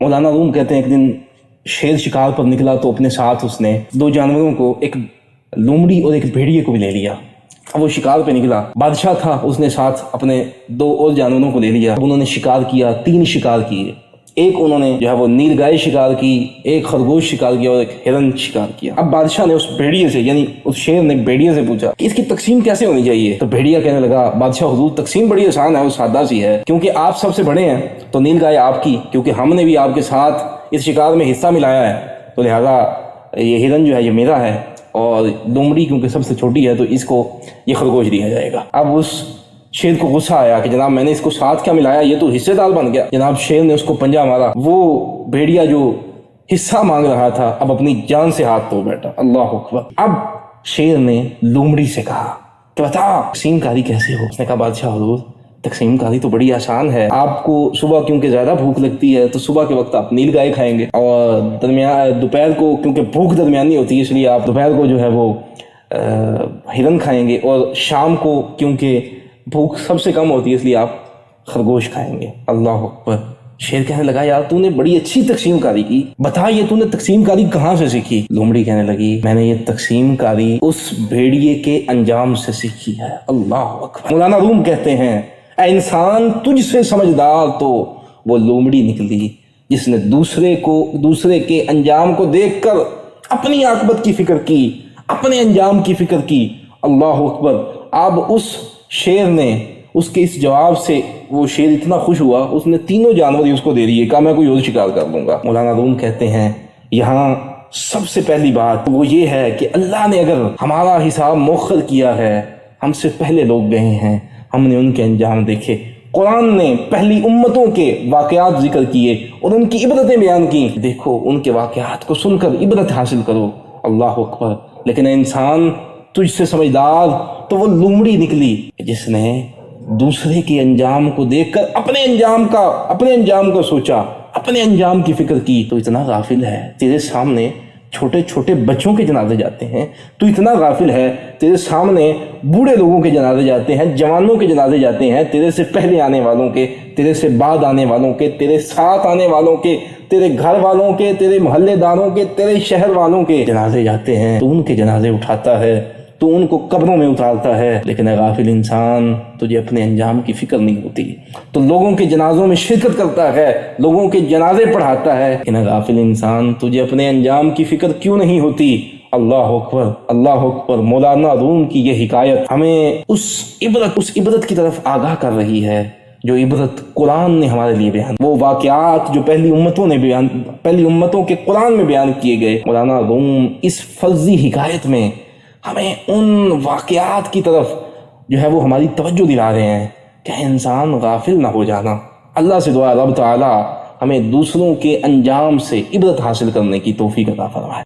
مولانا روم کہتے ہیں ایک دن شیر شکار پر نکلا تو اپنے ساتھ اس نے دو جانوروں کو، ایک لومڑی اور ایک بھیڑیے کو بھی لے لیا۔ اب وہ شکار پہ نکلا، بادشاہ تھا، اس نے ساتھ اپنے دو اور جانوروں کو لے لیا۔ اب انہوں نے شکار کیا، 3 شکار کیے۔ ایک انہوں نے جو ہے وہ نیل گائے شکار کی، ایک خرگوش شکار کیا اور ایک ہرن شکار کیا۔ اب بادشاہ نے اس بھیڑیے سے، یعنی اس شیر نے بھیڑیے سے پوچھا کہ اس کی تقسیم کیسے ہونی چاہیے؟ تو بھیڑیا کہنے لگا، بادشاہ حضور تقسیم بڑی آسان ہے، وہ سادہ سی ہے، کیونکہ آپ سب سے بڑے ہیں تو نیل گائے آپ کی، کیونکہ ہم نے بھی آپ کے ساتھ اس شکار میں حصہ ملایا ہے، تو لہذا یہ ہرن جو ہے یہ میرا ہے، اور لومڑی کیونکہ سب سے چھوٹی ہے تو اس کو یہ خرگوش دیا جائے گا۔ اب اس شیر کو غصہ آیا کہ جناب میں نے اس کو ساتھ کیا ملایا، یہ تو حصے دار بن گیا۔ جناب شیر نے اس کو پنجہ مارا، وہ بھیڑیا جو حصہ مانگ رہا تھا اب اپنی جان سے ہاتھ دھو بیٹھا۔ اللہ اکبر۔ اب شیر نے لومڑی سے کہا کہ بتا تقسیم کاری کیسے ہو؟ اس نے کہا بادشاہ حضور تقسیم کاری تو بڑی آسان ہے، آپ کو صبح کیونکہ زیادہ بھوک لگتی ہے تو صبح کے وقت آپ نیل گائے کھائیں گے، اور دوپہر کو کیونکہ بھوک درمیانی ہوتی ہے اس لیے آپ دوپہر کو جو ہے وہ ہرن کھائیں گے، اور شام کو کیونکہ بھوک سب سے کم ہوتی ہے اس لیے آپ خرگوش کھائیں گے۔ اللہ اکبر۔ شیر کہنے لگا یار تو نے بڑی اچھی تقسیم کاری کی، بتا یہ تو نے تقسیم کاری کہاں سے سیکھی؟ لومڑی کہنے لگی میں نے یہ تقسیم کاری اس بھیڑیے کے انجام سے سیکھی ہے۔ اللہ اکبر۔ مولانا روم کہتے ہیں اے انسان تجھ سے سمجھدار تو وہ لومڑی نکلی جس نے دوسرے کے انجام کو دیکھ کر اپنی عاقبت کی فکر کی، اپنے انجام کی فکر کی۔ اللہ اکبر۔ اب اس شیر نے اس کے اس جواب سے وہ شیر اتنا خوش ہوا، اس نے 3 جانور ہی اس کو دے دیے، کہا میں کوئی اور شکار کر لوں گا۔ مولانا روم کہتے ہیں یہاں سب سے پہلی بات وہ یہ ہے کہ اللہ نے اگر ہمارا حساب مؤخر کیا ہے، ہم سے پہلے لوگ گئے ہیں، ہم نے ان کے انجام دیکھے، قرآن نے پہلی امتوں کے واقعات ذکر کیے اور ان کی عبرتیں بیان کی، دیکھو ان کے واقعات کو سن کر عبرت حاصل کرو۔ اللہ اکبر۔ لیکن انسان تجھ سے سمجھدار تو وہ لومڑی نکلی جس نے دوسرے کے انجام کو دیکھ کر اپنے انجام کا سوچا، اپنے انجام کی فکر کی۔ تو اتنا غافل ہے، تیرے سامنے چھوٹے چھوٹے بچوں کے جنازے جاتے ہیں، تو اتنا غافل ہے، تیرے سامنے بوڑھے لوگوں کے جنازے جاتے ہیں، جوانوں کے جنازے جاتے ہیں، تیرے سے پہلے آنے والوں کے، تیرے سے بعد آنے والوں کے، تیرے ساتھ آنے والوں کے، تیرے گھر والوں کے، تیرے محلے داروں کے، تیرے شہر والوں کے جنازے جاتے ہیں، تو ان کے جنازے اٹھاتا ہے، تو ان کو قبروں میں اتارتا ہے۔ لیکن غافل انسان تجھے اپنے انجام کی فکر نہیں ہوتی، تو لوگوں کے جنازوں میں شرکت کرتا ہے، لوگوں کے جنازے پڑھاتا ہے، لیکن غافل انسان تجھے اپنے انجام کی فکر کیوں نہیں ہوتی؟ اللہ اکبر، اللہ اکبر۔ مولانا روم کی یہ حکایت ہمیں اس عبرت کی طرف آگاہ کر رہی ہے جو عبرت قرآن نے ہمارے لیے بیان، وہ واقعات جو پہلی امتوں کے قرآن میں بیان کیے گئے۔ مولانا روم اس فرضی حکایت میں ہمیں ان واقعات کی طرف جو ہے وہ ہماری توجہ دلا رہے ہیں کہ انسان غافل نہ ہو جانا۔ اللہ سے دعا رب تعالی ہمیں دوسروں کے انجام سے عبرت حاصل کرنے کی توفیق عطا فرمائے۔